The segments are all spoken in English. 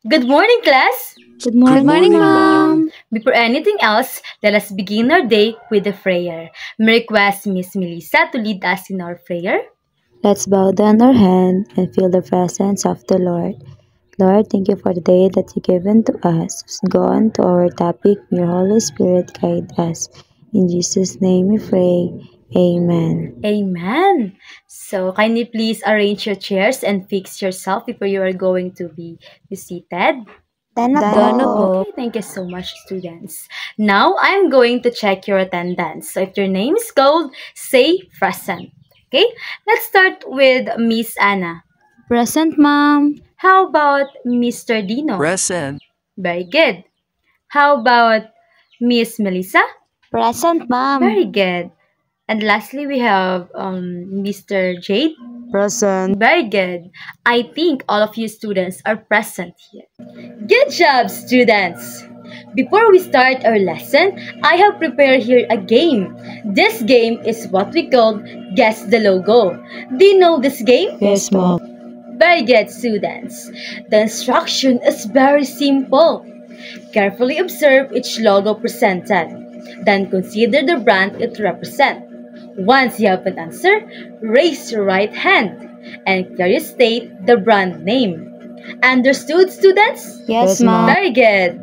Good morning, class! Good Good morning, morning, Mom. Before anything else, let us begin our day with a prayer. May request Miss Melissa to lead us in our prayer. Let's bow down our hand and feel the presence of the Lord. Lord, thank you for the day that you given to us. Let's go on to our topic. May your Holy Spirit guide us. In Jesus' name we pray. Amen. Amen. So, kindly please arrange your chairs and fix yourself before you are going to be seated. Done po. Okay, thank you so much, students. Now, I'm going to check your attendance. So, if your name is called, say present. Okay, let's start with Miss Anna. Present, Mom. How about Mr. Dino? Present. Very good. How about Miss Melissa? Present, Mom. Very good. And lastly, we have Mr. Jade. Present. Very good. I think all of you students are present here. Good job, students! Before we start our lesson, I have prepared here a game. This game is what we call Guess the Logo. Do you know this game? Yes, Mom. Very good, students. The instruction is very simple. Carefully observe each logo presented. Then consider the brand it represents. Once you have an answer, raise your right hand and clearly state the brand name. Understood, students? Yes, Mom. Very good.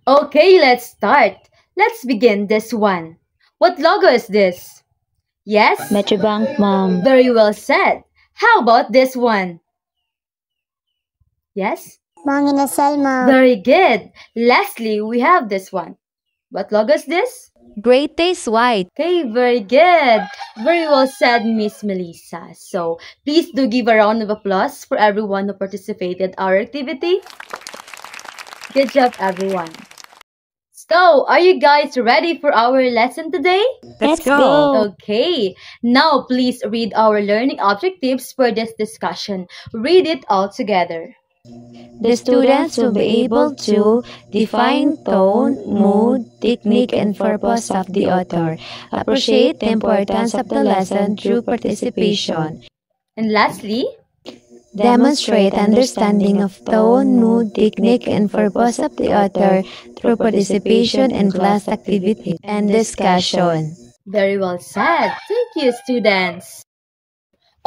Okay, let's start. Let's begin this one. What logo is this? Yes? Metrobank, Mom. Very well said. How about this one? Yes? Mang Inasal, Ma'am. Very good. Lastly, we have this one. What logo is this? Great Taste White. Okay, very good. Very well said, Miss Melissa. So, please do give a round of applause for everyone who participated in our activity. Good job, everyone. So, are you guys ready for our lesson today? Let's go. Okay. Now, please read our learning objectives for this discussion. Read it all together. The students will be able to define tone, mood, technique, and purpose of the author, appreciate the importance of the lesson through participation, And lastly, demonstrate understanding of tone, mood, technique, and purpose of the author through participation in class activity and discussion. very well said. Thank you, students.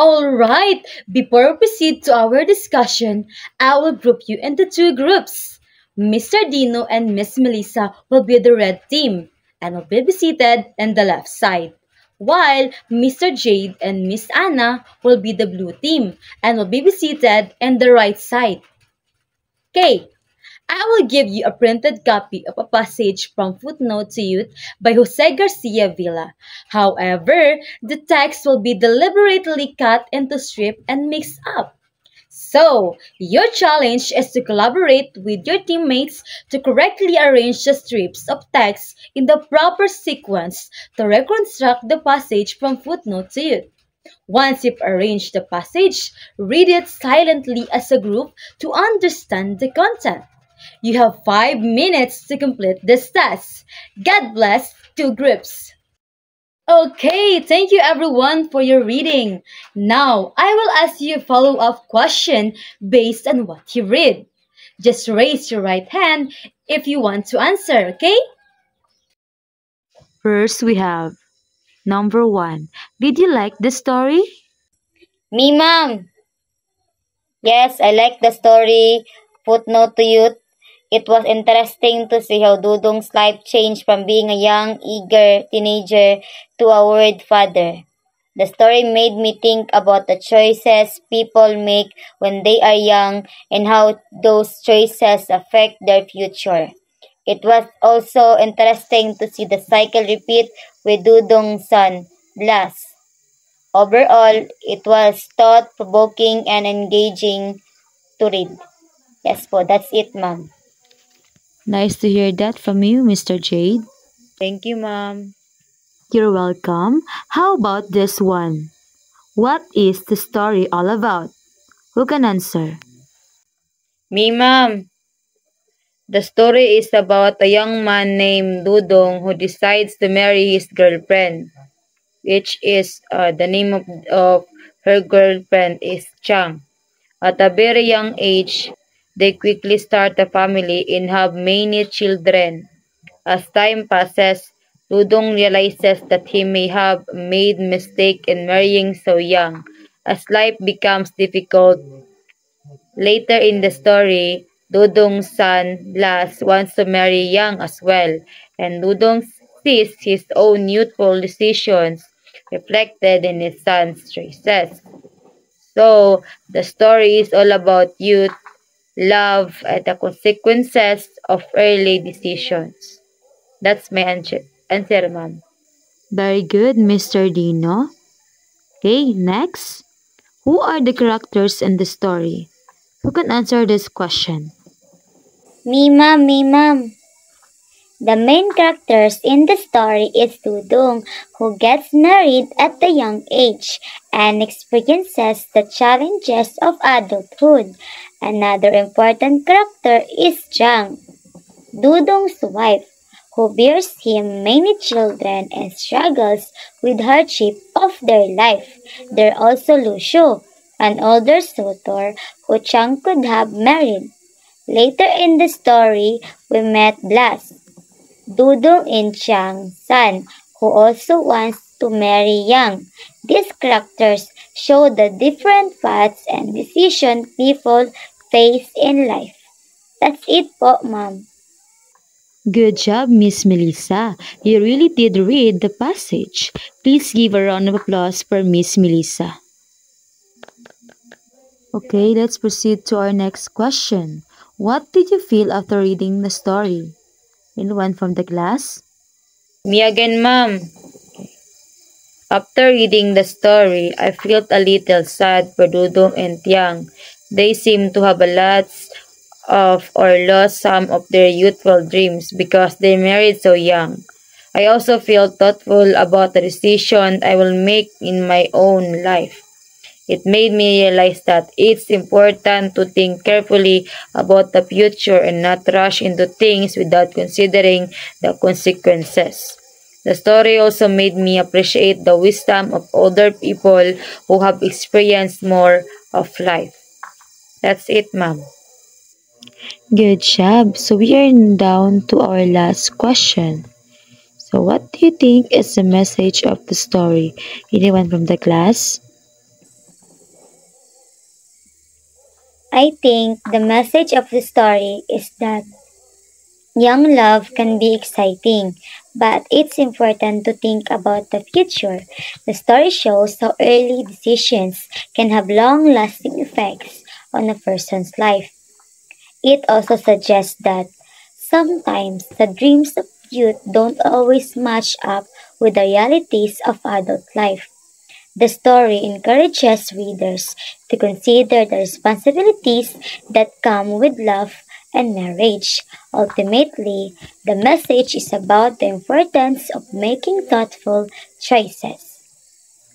All right, before we proceed to our discussion, I will group you into two groups. Mr. Dino and Miss Melissa will be the red team and will be seated in the left side, while Mr. Jade and Miss Anna will be the blue team and will be seated in the right side. Okay, I will give you a printed copy of a passage from Footnote to Youth by Jose Garcia Villa. However, the text will be deliberately cut into strips and mixed up. So, your challenge is to collaborate with your teammates to correctly arrange the strips of text in the proper sequence to reconstruct the passage from Footnote to Youth. Once you've arranged the passage, read it silently as a group to understand the content. You have 5 minutes to complete this task. God bless two groups. Okay, thank you everyone for your reading. Now, I will ask you a follow-up question based on what you read. Just raise your right hand if you want to answer, okay? First, we have number 1. Did you like the story? Me, Ma'am. Yes, I like the story. Footnote to Youth. It was interesting to see how Dudong's life changed from being a young, eager teenager to a worried father. The story made me think about the choices people make when they are young and how those choices affect their future. It was also interesting to see the cycle repeat with Dudong's son, Blas. Overall, it was thought-provoking and engaging to read. Yes po, that's it, ma'am. Nice to hear that from you, Mr. Jade. Thank you, ma'am. You're welcome. How about this one? What is the story all about? Who can answer? Me, ma'am. The story is about a young man named Dudong who decides to marry his girlfriend, which is the name of her girlfriend is Chang. At a very young age, They quickly start a family and have many children. As time passes, Dudong realizes that he may have made mistake in marrying so young. As life becomes difficult, later in the story, Dudong's son Las wants to marry young as well, and Dudong sees his own youthful decisions reflected in his son's choices. So, the story is all about youth, love, and the consequences of early decisions. That's my answer, ma'am. Very good, Mr. Dino. Okay, next. Who are the characters in the story? Who can answer this question? Me, ma'am, me, ma'am. The main characters in the story is Dudong, who gets married at a young age and experiences the challenges of adulthood. Another important character is Jiang, Dudong's wife, who bears him many children and struggles with hardship of their life. There are also Lucio, an older suitor who Chang could have married. Later in the story, we met Blas, Dudong and Chang's son, who also wants to marry Yang. These characters show the different paths and decisions people face in life. That's it po, ma'am. Good job, Miss Melissa. You really did read the passage. Please give a round of applause for Miss Melissa. Okay, let's proceed to our next question. What did you feel after reading the story? Anyone from the class? Me again, ma'am. After reading the story, I felt a little sad for Dudong and Tiang. They seem to have a lot of or lost some of their youthful dreams because they married so young. I also feel thoughtful about the decision I will make in my own life. It made me realize that it's important to think carefully about the future and not rush into things without considering the consequences. The story also made me appreciate the wisdom of older people who have experienced more of life. That's it, ma'am. Good job. So we are down to our last question. So what do you think is the message of the story? Anyone from the class? I think the message of the story is that young love can be exciting, but it's important to think about the future. The story shows how early decisions can have long lasting effects on a person's life. It also suggests that sometimes the dreams of youth don't always match up with the realities of adult life. The story encourages readers to consider the responsibilities that come with love and marriage. Ultimately, the message is about the importance of making thoughtful choices.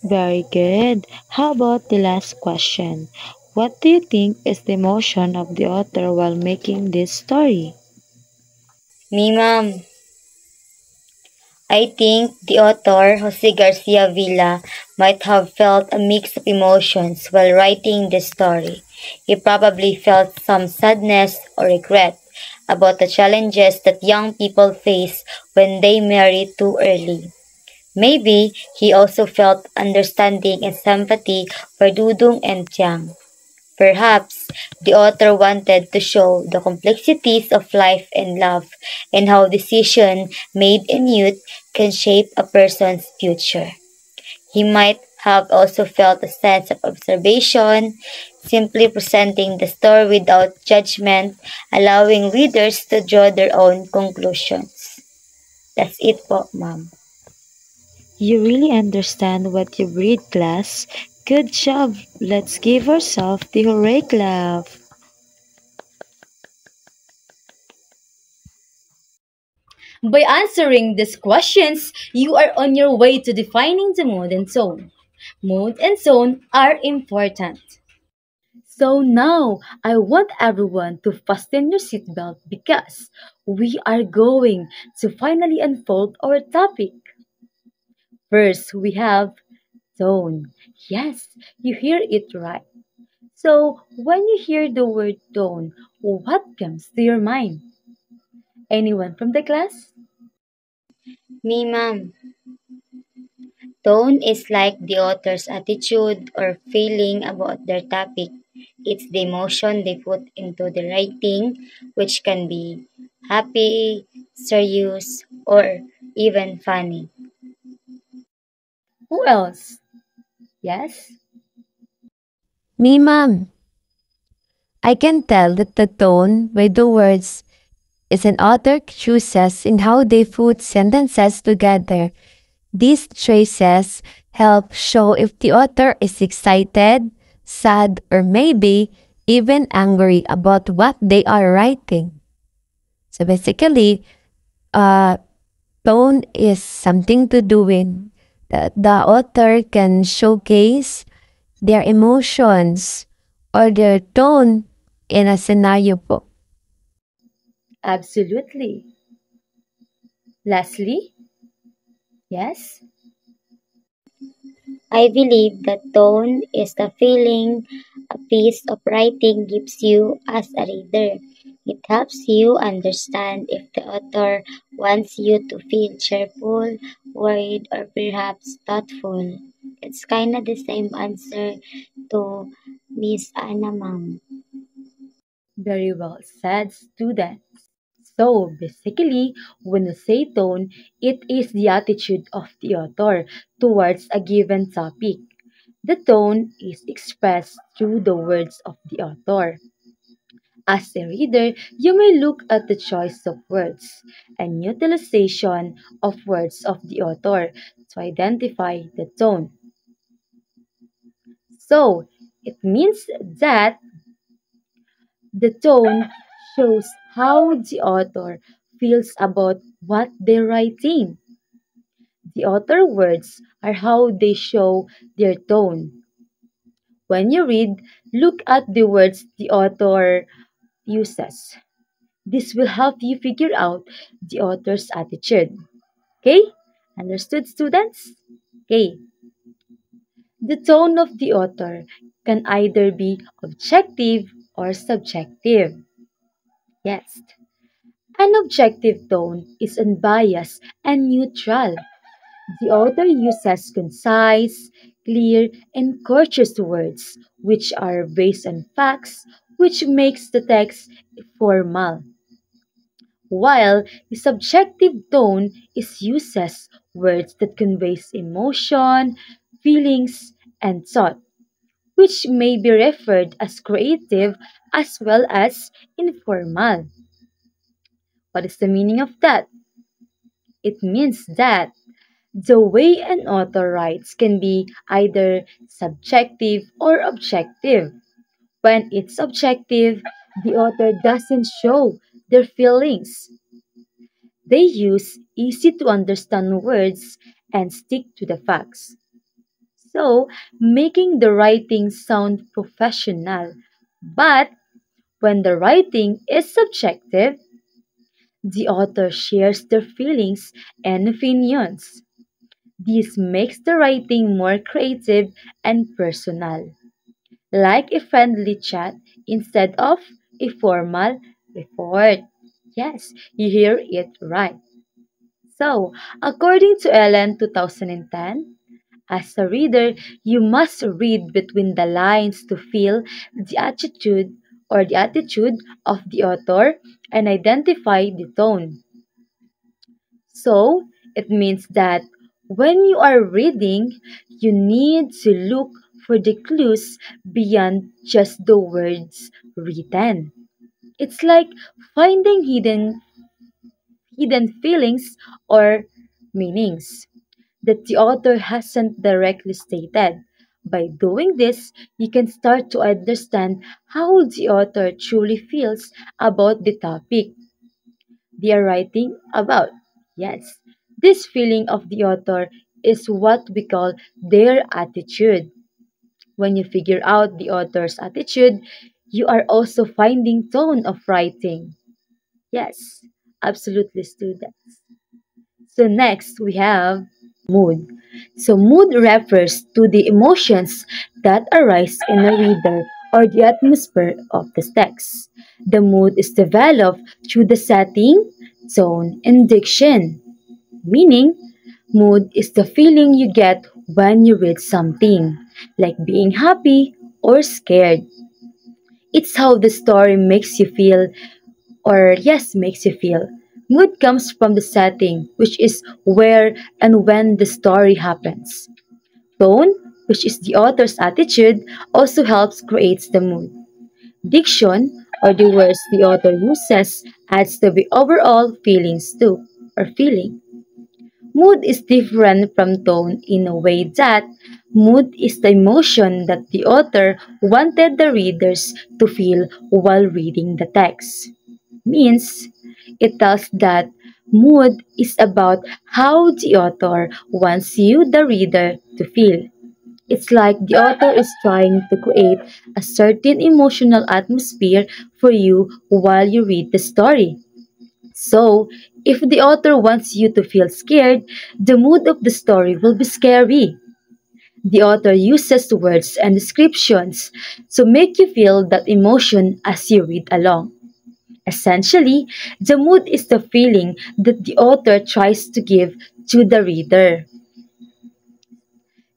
Very good. How about the last question? What do you think is the emotion of the author while making this story? Me, ma'am. I think the author, Jose Garcia Villa, might have felt a mix of emotions while writing this story. He probably felt some sadness or regret about the challenges that young people face when they marry too early. Maybe he also felt understanding and sympathy for Dudung and Tiang. Perhaps the author wanted to show the complexities of life and love and how decision made in youth can shape a person's future. He might have also felt a sense of observation, simply presenting the story without judgment, allowing readers to draw their own conclusions. That's it po, ma'am. You really understand what you read, class. Good job. Let's give ourselves the hooray clap. By answering these questions, you are on your way to defining the mood and zone. Mood and zone are important. So now, I want everyone to fasten your seatbelt because we are going to finally unfold our topic. First, we have zone. Yes, you hear it right. So, when you hear the word tone, what comes to your mind? Anyone from the class? Me, ma'am. Tone is like the author's attitude or feeling about their topic. It's the emotion they put into the writing, which can be happy, serious, or even funny. Who else? Yes? Me, ma'am. I can tell that the tone by the words is an author chooses in how they put sentences together. These choices help show if the author is excited, sad, or maybe even angry about what they are writing. So basically, uh, tone is something to do with that the author can showcase their emotions or their tone in a scenario po. Absolutely. Lastly? Yes? I believe that tone is the feeling a piece of writing gives you as a reader. It helps you understand if the author wants you to feel cheerful, worried, or perhaps thoughtful. It's kind of the same answer to Miss Anna, ma'am. Very well said, student. So, basically, when you say tone, it is the attitude of the author towards a given topic. The tone is expressed through the words of the author. As a reader, you may look at the choice of words and utilization of words of the author to identify the tone. So, it means that the tone shows how the author feels about what they're writing. The author words are how they show their tone. When you read, look at the words the author uses. This will help you figure out the author's attitude. Okay? Understood, students? Okay. The tone of the author can either be objective or subjective. Yes. An objective tone is unbiased and neutral. The author uses concise, clear, and courteous words which are based on facts, which makes the text formal. While the subjective tone is uses words that conveys emotion, feelings, and thought, which may be referred as creative as well as informal. What is the meaning of that? It means that the way an author writes can be either subjective or objective. When it's subjective, the author doesn't show their feelings. They use easy to understand words and stick to the facts. So, making the writing sound professional. But when the writing is subjective, the author shares their feelings and opinions. This makes the writing more creative and personal, like a friendly chat instead of a formal report. Yes, you hear it right. So, according to Ellen 2010, as a reader, you must read between the lines to feel the attitude of the author and identify the tone. So, it means that when you are reading, you need to look for the clues beyond just the words written. It's like finding hidden feelings or meanings that the author hasn't directly stated. By doing this, you can start to understand how the author truly feels about the topic they are writing about. Yes, this feeling of the author is what we call their attitude. When you figure out the author's attitude, you are also finding tone of writing. Yes, absolutely, students. So next we have mood. So mood refers to the emotions that arise in a reader or the atmosphere of the text. The mood is developed through the setting, tone, and diction. Meaning, mood is the feeling you get when you read something, like being happy or scared. It's how the story makes you feel, or yes, makes you feel. Mood comes from the setting, which is where and when the story happens. Tone, which is the author's attitude, also helps create the mood. Diction, or the words the author uses, adds to the overall feelings too, or feeling. Mood is different from tone in a way that mood is the emotion that the author wanted the readers to feel while reading the text. Means it tells that mood is about how the author wants you, the reader, to feel. It's like the author is trying to create a certain emotional atmosphere for you while you read the story. So, if the author wants you to feel scared, the mood of the story will be scary. The author uses words and descriptions to make you feel that emotion as you read along. Essentially, the mood is the feeling that the author tries to give to the reader.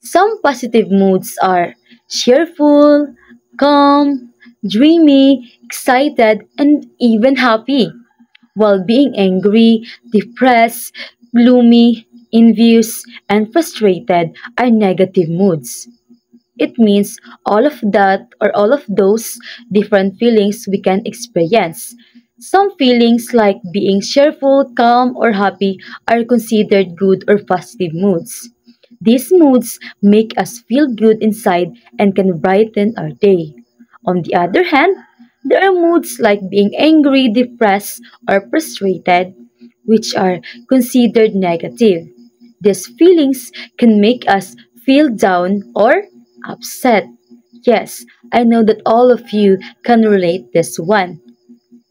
Some positive moods are cheerful, calm, dreamy, excited, and even happy, while being angry, depressed, gloomy, envious, and frustrated are negative moods. It means all of that or all of those different feelings we can experience. Some feelings like being cheerful, calm, or happy are considered good or positive moods. These moods make us feel good inside and can brighten our day. On the other hand, there are moods like being angry, depressed, or frustrated, which are considered negative. These feelings can make us feel down or upset. Yes, I know that all of you can relate this one.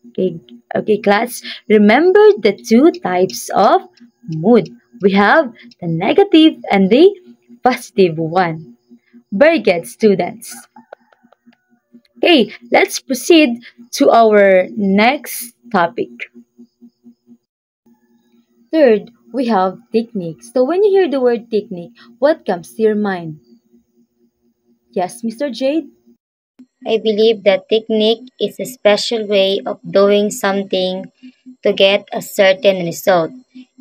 Okay, okay, class. Remember the two types of mood. We have the negative and the positive one. Very good, students. Okay, let's proceed to our next topic. Third, we have techniques. So when you hear the word technique, what comes to your mind? Yes, Mr. Jade? I believe that technique is a special way of doing something to get a certain result.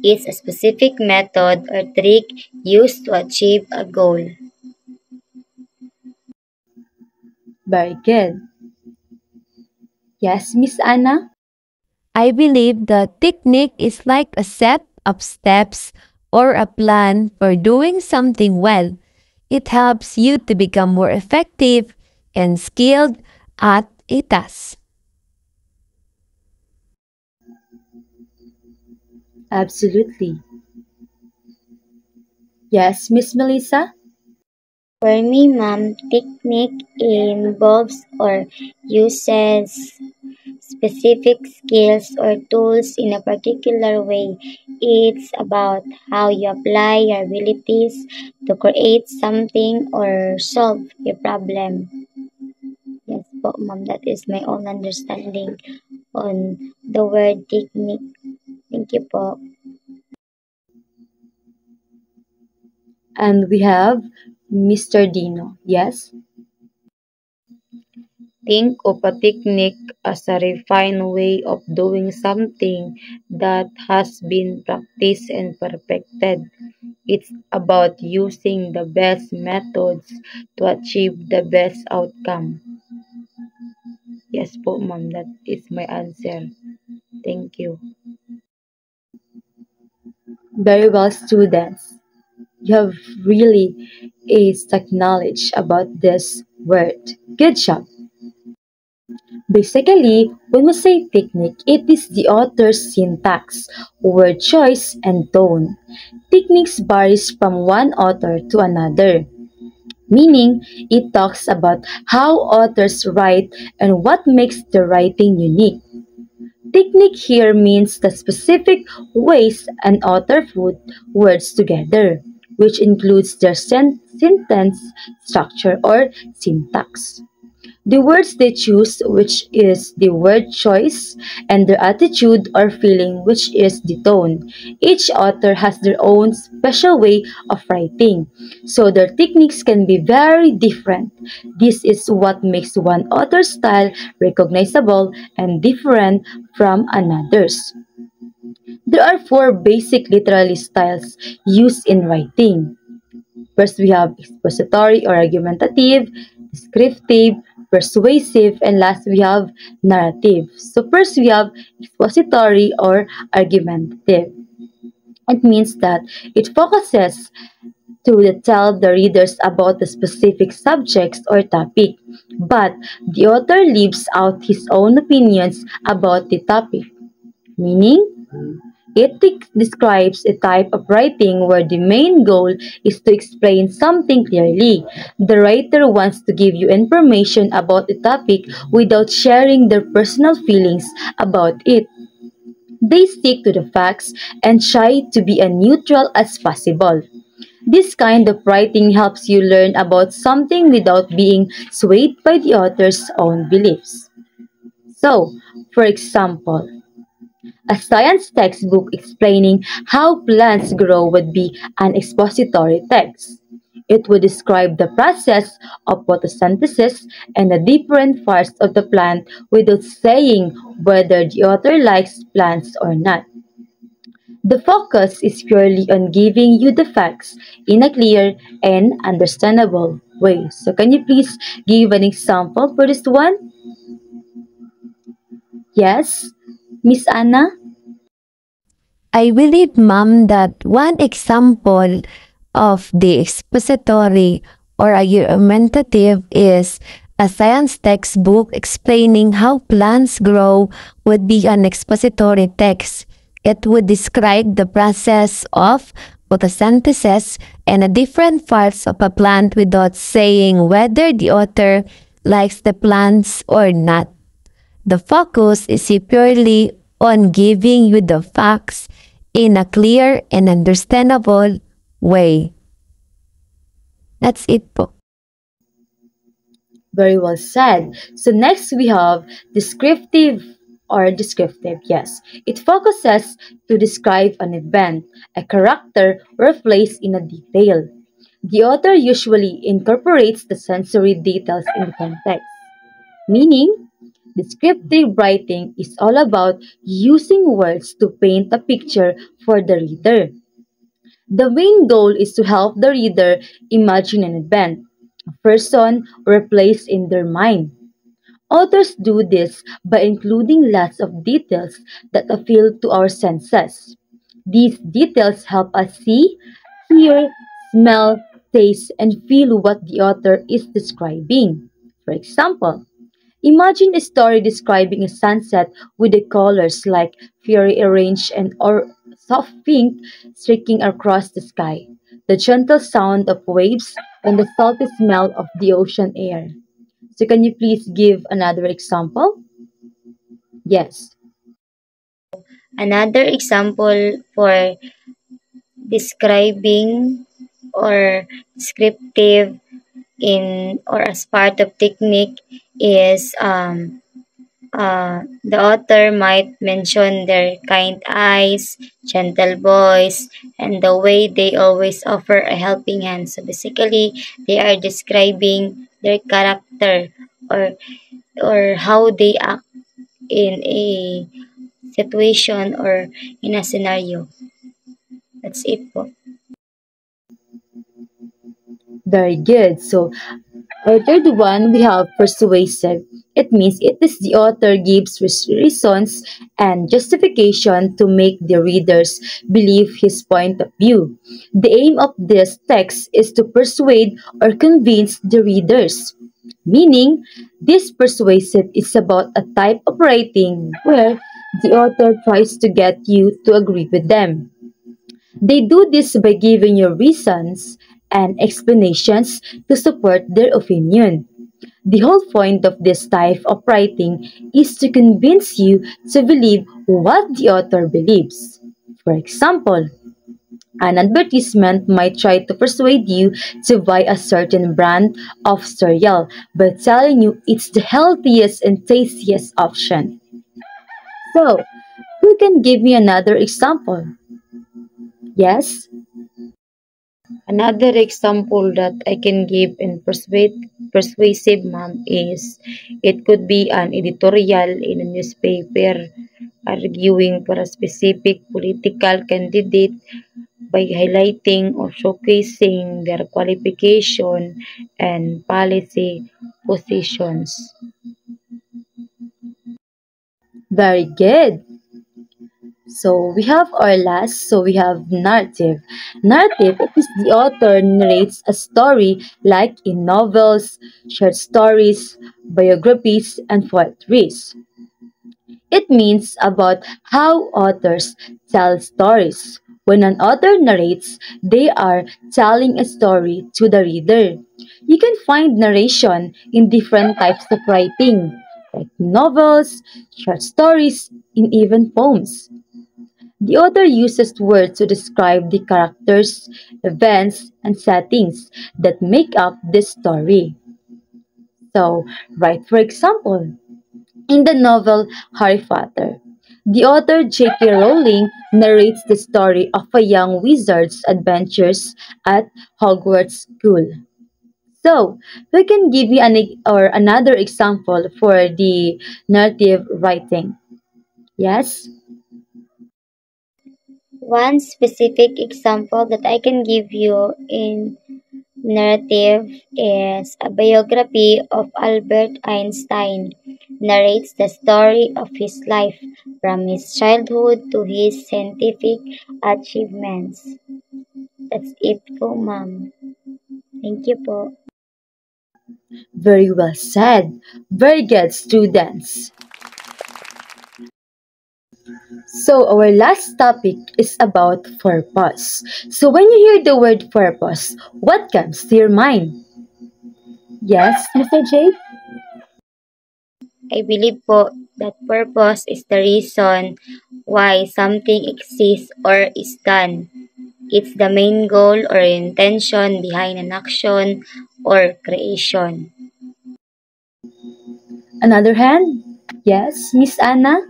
It's a specific method or trick used to achieve a goal. Very good. Yes, Miss Anna? I believe the technique is like a set of steps or a plan for doing something well. It helps you to become more effective and skilled at a task. Absolutely. Yes, Miss Melissa? For me, ma'am, technique involves or uses specific skills or tools in a particular way. It's about how you apply your abilities to create something or solve a problem. Yes po, ma'am, that is my own understanding on the word technique. Thank you po. And we have Mr. Dino. Yes? Think of a technique as a refined way of doing something that has been practiced and perfected. It's about using the best methods to achieve the best outcome. Yes po, ma'am, that is my answer. Thank you. Very well, students. You have really a stack knowledge about this word. Good job. Basically, when we say technique, it is the author's syntax, word choice, and tone. Techniques varies from one author to another, meaning it talks about how authors write and what makes the writing unique. Technique here means the specific ways an author put words together, which includes their sentence structure or syntax. the words they choose, which is the word choice, and their attitude or feeling, which is the tone. Each author has their own special way of writing, so their techniques can be very different. This is what makes one author's style recognizable and different from another's. There are four basic literary styles used in writing. First, we have expository or argumentative, descriptive, persuasive, and last we have narrative. So first we have expository or argumentative. It means that it focuses to tell the readers about the specific subjects or topic, but the author leaves out his own opinions about the topic, meaning it describes a type of writing where the main goal is to explain something clearly. The writer wants to give you information about the topic without sharing their personal feelings about it. They stick to the facts and try to be as neutral as possible. This kind of writing helps you learn about something without being swayed by the author's own beliefs. So, for example, a science textbook explaining how plants grow would be an expository text. It would describe the process of photosynthesis and the different parts of the plant without saying whether the author likes plants or not. The focus is purely on giving you the facts in a clear and understandable way. So can you please give an example for this one? Yes, Miss Anna? I believe, ma'am, that one example of the expository or argumentative is a science textbook explaining how plants grow would be an expository text. It would describe the process of photosynthesis and the different parts of a plant without saying whether the author likes the plants or not. The focus is purely on giving you the facts in a clear and understandable way. That's it po. Very well said. So next we have descriptive, yes. It focuses to describe an event, a character, or a place in a detail. The author usually incorporates the sensory details in the context, meaning descriptive writing is all about using words to paint a picture for the reader. The main goal is to help the reader imagine an event, a person, or a place in their mind. Authors do this by including lots of details that appeal to our senses. These details help us see, hear, smell, taste, and feel what the author is describing. For example, imagine a story describing a sunset with the colors like fairy orange and or soft pink streaking across the sky, the gentle sound of waves, and the salty smell of the ocean air. So can you please give another example? Yes. Another example for describing or descriptive in or as part of technique is the author might mention their kind eyes, gentle voice, and the way they always offer a helping hand. So basically, they are describing their character or how they act in a situation or in a scenario. That's it po. Very good. So our third one, we have persuasive. It means it is the author gives reasons and justification to make the readers believe his point of view. The aim of this text is to persuade or convince the readers, meaning this persuasive is about a type of writing where the author tries to get you to agree with them. They do this by giving you reasons and explanations to support their opinion. The whole point of this type of writing is to convince you to believe what the author believes. For example, An advertisement might try to persuade you to buy a certain brand of cereal by telling you it's the healthiest and tastiest option. So, who can give me another example? Yes? Another example that I can give in persuasive, ma'am, is it could be an editorial in a newspaper arguing for a specific political candidate by highlighting or showcasing their qualification and policy positions. Very good. So we have narrative. Narrative is the author narrates a story like in novels, short stories, biographies, and poetries. It means about how authors tell stories. When an author narrates, they are telling a story to the reader. You can find narration in different types of writing, like novels, short stories, and even poems. The author uses words to describe the characters, events, and settings that make up this story. So, right for example, in the novel Harry Potter, the author J.K. Rowling narrates the story of a young wizard's adventures at Hogwarts School. So, we can give you or another example for the narrative writing. Yes? One specific example that I can give you in narrative is a biography of Albert Einstein. Narrates the story of his life from his childhood to his scientific achievements. That's it po, ma'am. Thank you po. Very well said. Very good, students. So, our last topic is about purpose. So, when you hear the word purpose, what comes to your mind? Yes, Mr. J? I believe po that purpose is the reason why something exists or is done. It's the main goal or intention behind an action or creation. Another hand? Yes, Miss Anna?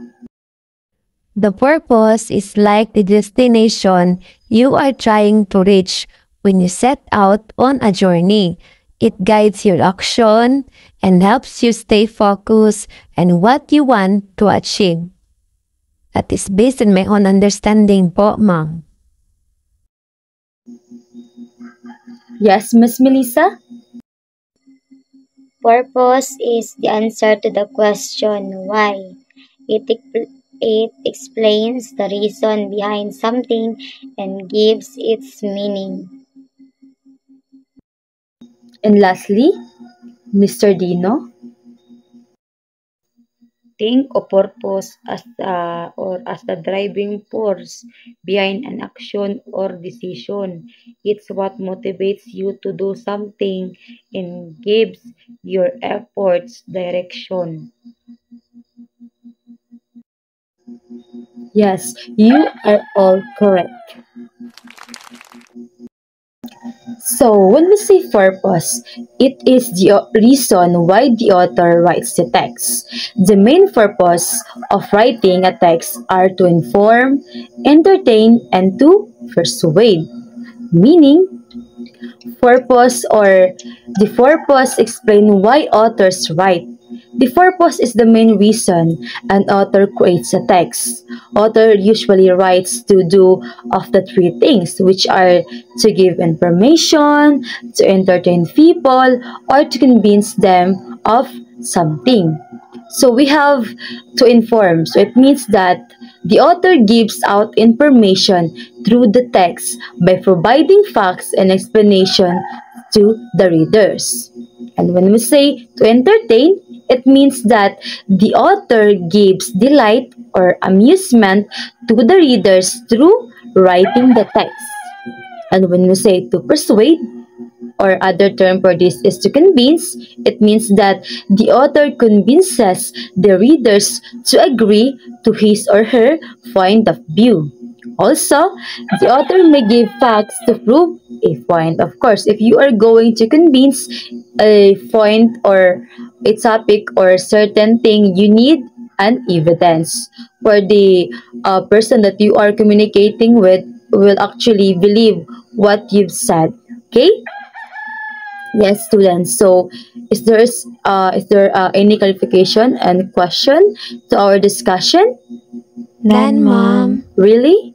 The purpose is like the destination you are trying to reach when you set out on a journey. It guides your action and helps you stay focused on what you want to achieve. That is based on my own understanding po, ma'am. Yes, Miss Melissa? Purpose is the answer to the question why. It explains the reason behind something and gives its meaning. And lastly, Mr. Dino? Think of purpose as the driving force behind an action or decision. It's what motivates you to do something and gives your efforts direction. Yes, you are all correct. So, when we say purpose, it is the reason why the author writes the text. The main purpose of writing a text are to inform, entertain, and to persuade. Meaning, purpose or the purpose explain why authors write. The purpose is the main reason an author creates a text. Author usually writes to do of the three things, which are to give information, to entertain people, or to convince them of something. So we have to inform. So it means that the author gives out information through the text by providing facts and explanation to the readers. And when we say to entertain, it means that the author gives delight or amusement to the readers through writing the text. And when we say to persuade, or other term for this is to convince, it means that the author convinces the readers to agree to his or her point of view. Also, the author may give facts to prove a point. Of course, if you are going to convince a point or a topic or a certain thing, you need an evidence for the person that you are communicating with will actually believe what you've said. Okay? Yes, students. So, is there any clarification and question to our discussion? None, Mom. Really?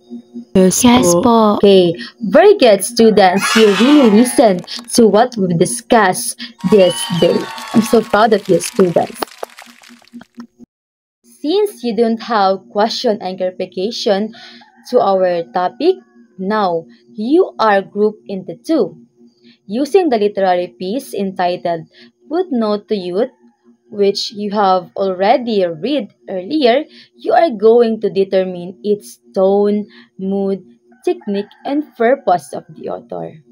Yes po. Okay, very good, students. You really listened to what we discussed this day. I'm so proud of you, students. Since you don't have question and clarification to our topic, now you are grouped into two. Using the literary piece entitled Footnote to Youth, which you have already read earlier, you are going to determine its tone, mood, technique, and purpose of the author.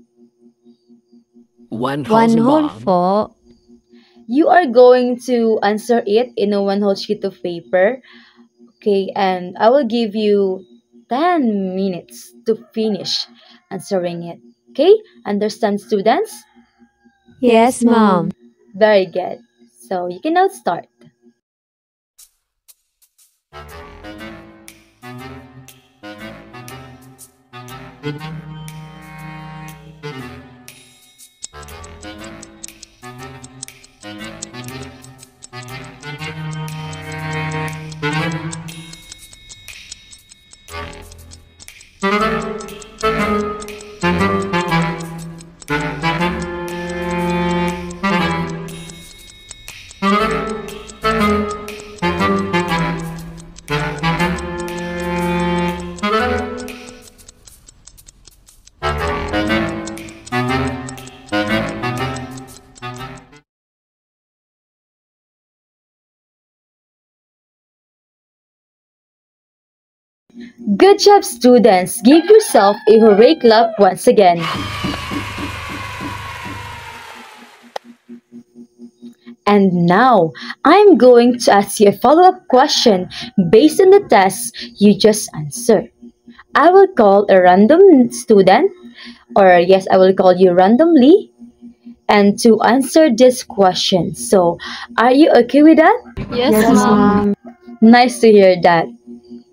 One whole po. You are going to answer it in a one whole sheet of paper. Okay, and I will give you 10 minutes to finish answering it. Okay, understand, students? Yes, Mom. Very good. So you can now start. Good job, students. Give yourself a hooray clap once again. And now, I'm going to ask you a follow-up question based on the test you just answered. I will call a random student, or yes, I will call you randomly, and to answer this question. So, are you okay with that? Yes, Mom. Nice to hear that.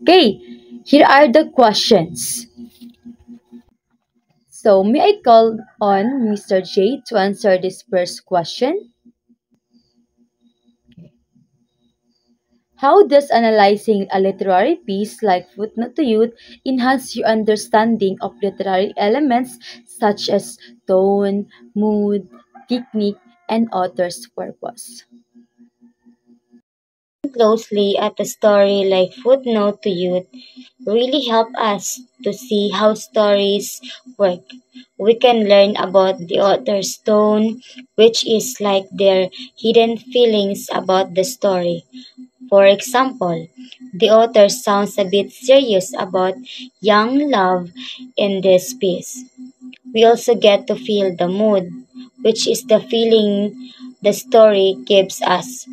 Okay, here are the questions. So, may I call on Mr. J to answer this first question? How does analyzing a literary piece like Footnote to Youth enhance your understanding of literary elements such as tone, mood, technique, and author's purpose? Closely at a story like Footnote to Youth really help us to see how stories work. We can learn about the author's tone, which is like their hidden feelings about the story. For example, the author sounds a bit serious about young love in this piece. We also get to feel the mood, which is the feeling the story gives us,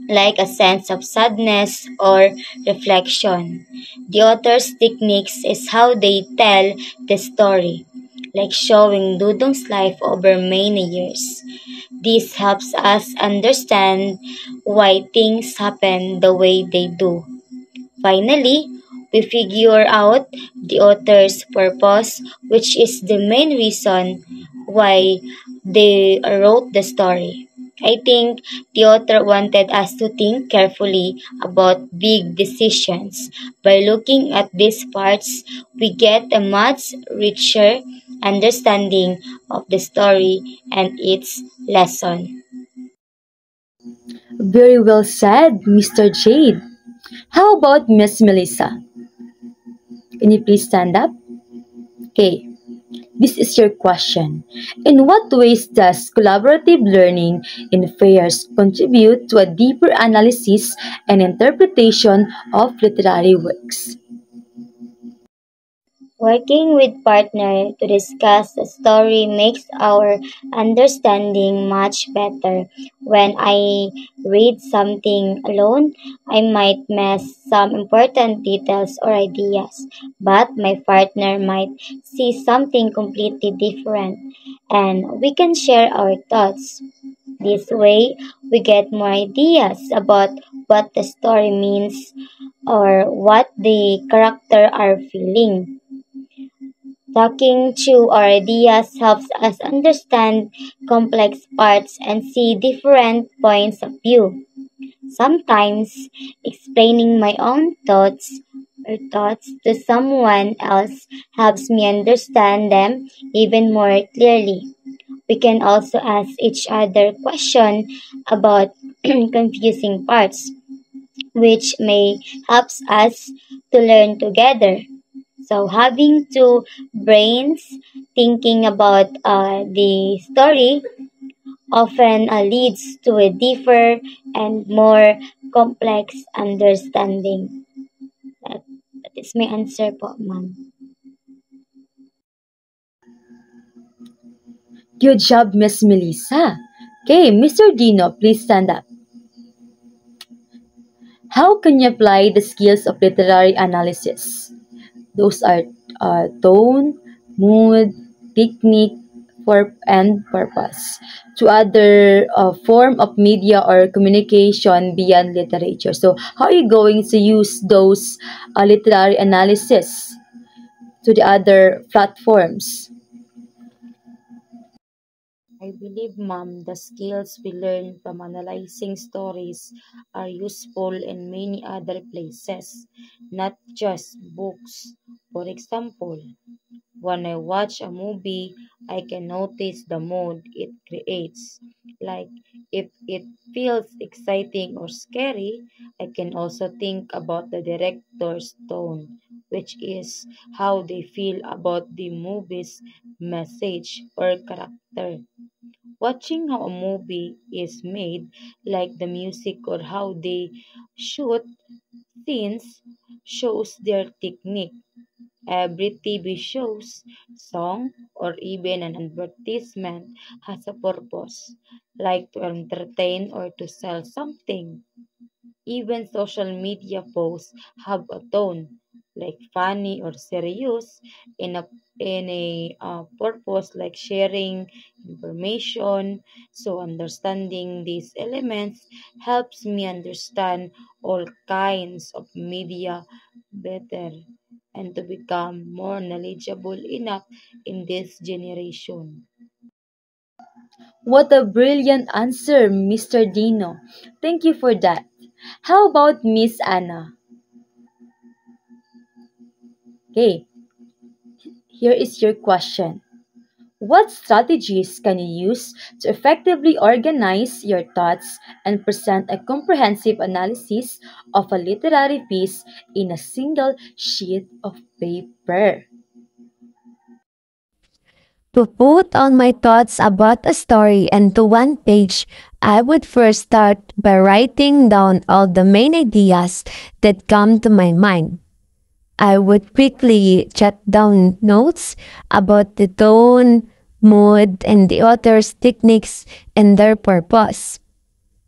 like a sense of sadness or reflection. The author's techniques is how they tell the story, like showing Dudong's life over many years. This helps us understand why things happen the way they do. Finally, we figure out the author's purpose, which is the main reason why they wrote the story. I think the author wanted us to think carefully about big decisions. By looking at these parts, we get a much richer understanding of the story and its lesson. Very well said, Mr. Jade. How about Miss Melissa? Can you please stand up? Okay, this is your question. In what ways does collaborative learning in fairs contribute to a deeper analysis and interpretation of literary works? Working with partner to discuss the story makes our understanding much better. When I read something alone, I might miss some important details or ideas, but my partner might see something completely different, and we can share our thoughts. This way, we get more ideas about what the story means or what the character are feeling. Talking through our ideas helps us understand complex parts and see different points of view. Sometimes explaining my own thoughts to someone else helps me understand them even more clearly. We can also ask each other questions about confusing parts, which may help us to learn together. So having two brains thinking about the story often leads to a deeper and more complex understanding. That is my answer po, ma'am. Good job, Miss Melissa. Okay, Mr. Dino, please stand up. How can you apply the skills of literary analysis? Those are tone, mood, technique, and purpose to other form of media or communication beyond literature. So, how are you going to use those literary analysis to the other platforms? I believe, ma'am, the skills we learn from analyzing stories are useful in many other places, not just books. For example, when I watch a movie, I can notice the mood it creates. Like if it feels exciting or scary, I can also think about the director's tone, which is how they feel about the movie's message or character. Watching how a movie is made, like the music or how they shoot scenes, shows their technique. Every TV show's song or even an advertisement has a purpose, like to entertain or to sell something. Even social media posts have a tone, like funny or serious, in a purpose like sharing information. So understanding these elements helps me understand all kinds of media better and to become more knowledgeable enough in this generation. What a brilliant answer, Mr. Dino. Thank you for that. How about Miss Anna? Okay, here is your question. What strategies can you use to effectively organize your thoughts and present a comprehensive analysis of a literary piece in a single sheet of paper? To put all my thoughts about a story into one page, I would first start by writing down all the main ideas that come to my mind. I would quickly jot down notes about the tone, mood, and the author's techniques and their purpose.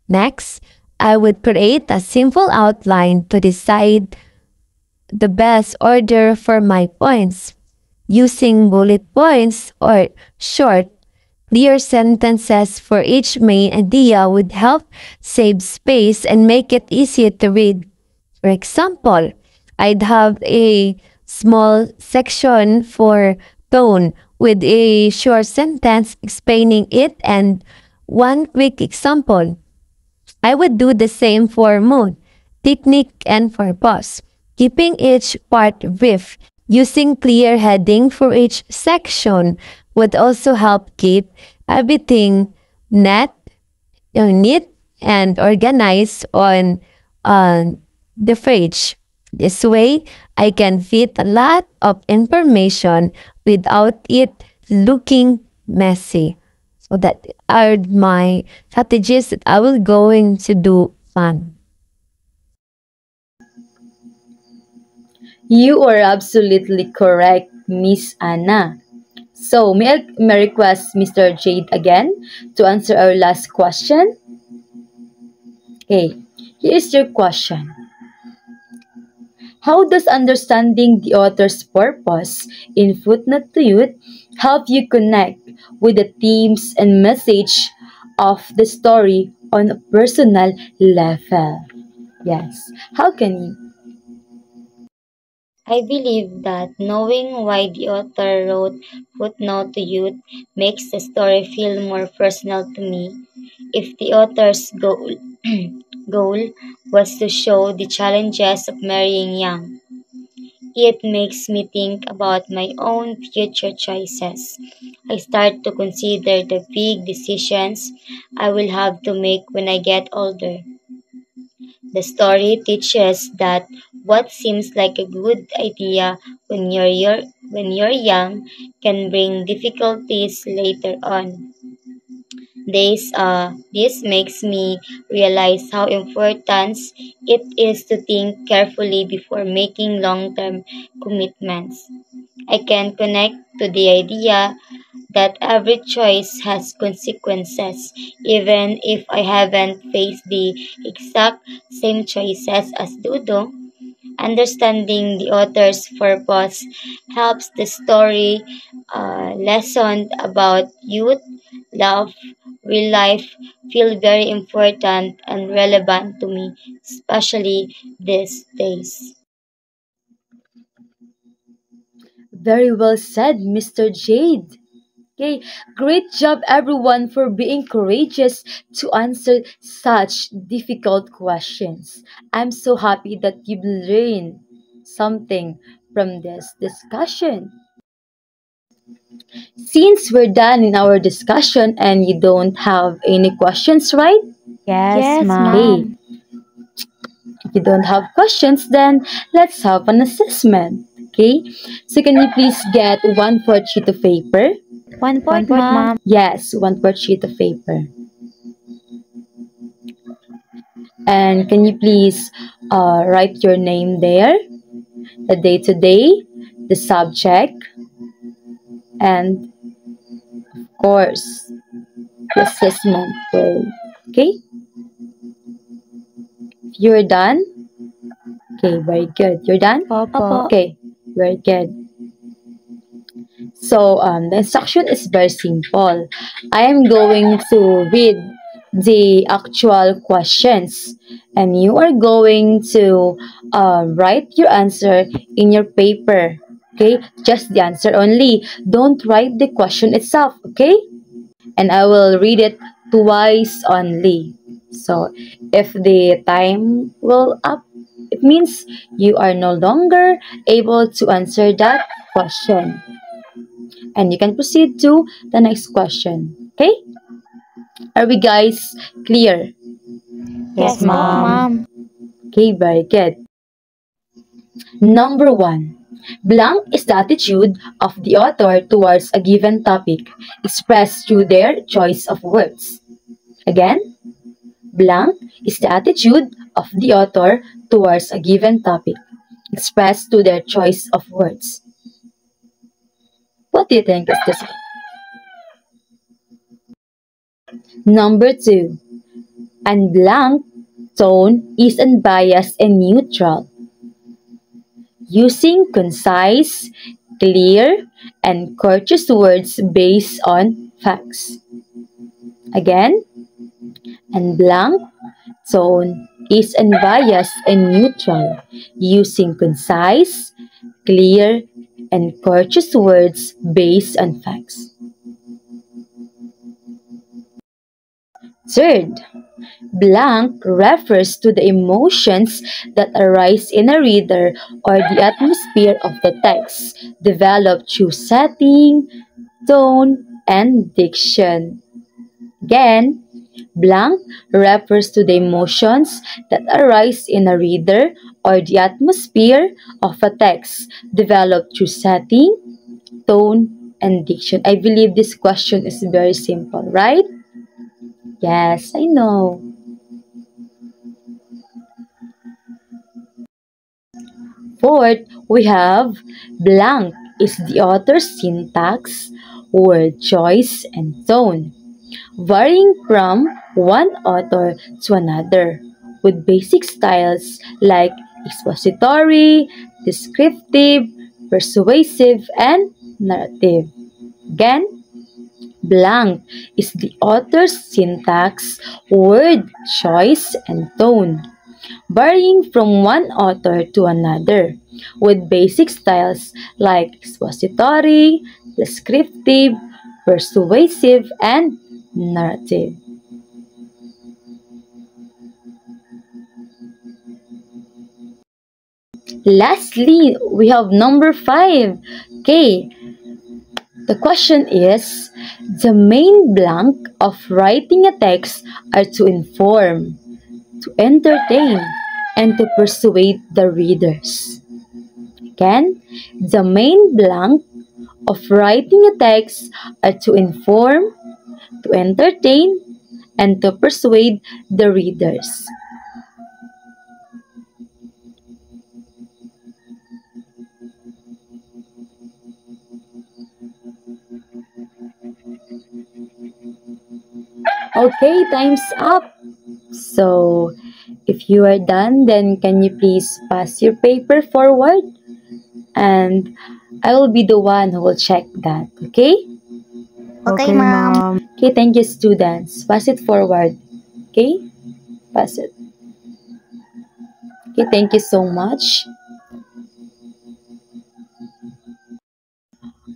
Next, I would create a simple outline to decide the best order for my points. Using bullet points or short, clear sentences for each main idea would help save space and make it easier to read. For example, I'd have a small section for tone with a short sentence explaining it and one quick example. I would do the same for mood, technique, and for pause, keeping each part brief. Using clear heading for each section would also help keep everything net, neat and organized on the page. This way, I can fit a lot of information without it looking messy. So that are my strategies that I will going to do fun. You are absolutely correct, Miss Anna. So, may I request Mr. Jade again to answer our last question? Okay, here's your question. How does understanding the author's purpose in Footnote to Youth help you connect with the themes and message of the story on a personal level? Yes, how can you? I believe that knowing why the author wrote Footnote to Youth makes the story feel more personal to me. If the author's goal was to show the challenges of marrying young, it makes me think about my own future choices. I start to consider the big decisions I will have to make when I get older. The story teaches that what seems like a good idea when you're young can bring difficulties later on. This makes me realize how important it is to think carefully before making long-term commitments. I can connect to the idea that every choice has consequences, even if I haven't faced the exact same choices as Dudo. Understanding the author's purpose helps the story lesson about youth, love, real life feel very important and relevant to me, especially these days. Very well said, Mr. Jade. Okay, great job everyone for being courageous to answer such difficult questions. I'm so happy that you've learned something from this discussion. Since we're done in our discussion and you don't have any questions, right? Yes, Yes, Okay, ma'am. ma'am. if you don't have questions, then let's have an assessment. Okay, so can you please get one fourth sheet of paper? One One fourth, fourth, ma'am. ma'am. Yes, one fourth sheet of paper. And can you please write your name there, the day to day, the subject, and of course, the assessment word. Okay, you're done. Okay, very good. You're done. Opo. Opo. Okay, very good. So the instruction is very simple. I am going to read the actual questions, and you are going to write your answer in your paper. Okay, just the answer only. Don't write the question itself. Okay, and I will read it twice only. So if the time will up, it means you are no longer able to answer that question, and you can proceed to the next question. Okay? Are we guys clear? Yes, Yes po, ma'am. ma'am. Okay, very good. Number one. Blank is the attitude of the author towards a given topic, expressed through their choice of words. Again, blank is the attitude of the author towards a given topic, expressed through their choice of words. What do you think is this one? Number two. Unblank tone is unbiased and neutral, using concise, clear, and courteous words based on facts. Again, unblank tone is unbiased and neutral, using concise, clear, and courteous words based on facts. Third, blank refers to the emotions that arise in a reader or the atmosphere of the text, developed through setting, tone, and diction. Again, blank refers to the emotions that arise in a reader or the atmosphere of a text, developed through setting, tone, and diction. I believe this question is very simple, right? Yes, I know. Fourth, we have blank is the author's syntax, word choice, and tone, varying from one author to another, with basic styles like expository, descriptive, persuasive, and narrative. Again, blank is the author's syntax, word choice, and tone, varying from one author to another, with basic styles like expository, descriptive, persuasive, and narrative. Lastly, we have number 5. Okay, the question is, the main blank of writing a text are to inform, to entertain, and to persuade the readers. Again, the main blank of writing a text are to inform, to entertain, and to persuade the readers. Okay, time's up. So, if you are done, then can you please pass your paper forward? And I will be the one who will check that, okay? Okay, ma'am. Okay, thank you, students. Pass it forward. Okay? Pass it. Okay, thank you so much.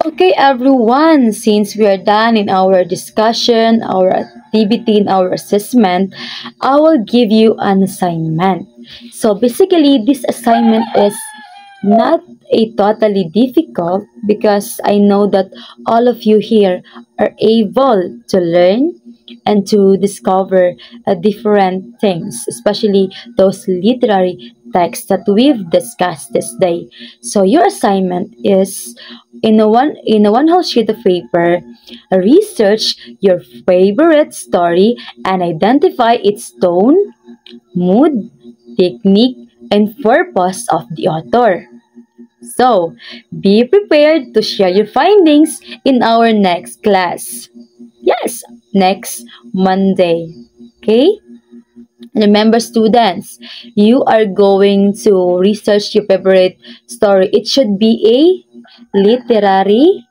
Okay, everyone, since we are done in our discussion, our activity, and our assessment, I will give you an assignment. So basically, this assignment is not a totally difficult because I know that all of you here are able to learn and to discover different things, especially those literary texts that we've discussed this day. So your assignment is in a one whole sheet of paper, research your favorite story and identify its tone, mood, technique, and purpose of the author. So, be prepared to share your findings in our next class. Yes, next Monday. Okay? Remember, students, you are going to research your favorite story. It should be a literary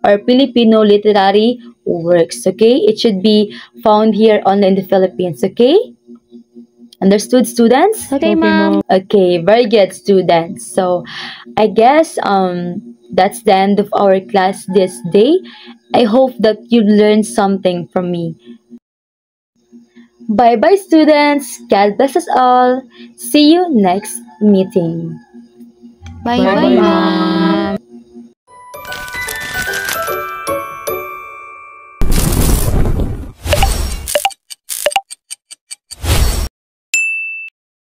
or Filipino literary works. Okay? It should be found here only in the Philippines. Okay? Understood, students? Okay, ma'am. Okay, very good, students. So, I guess that's the end of our class this day. I hope that you learned something from me. Bye bye, students. God bless us all. See you next meeting. Bye-bye, ma'am.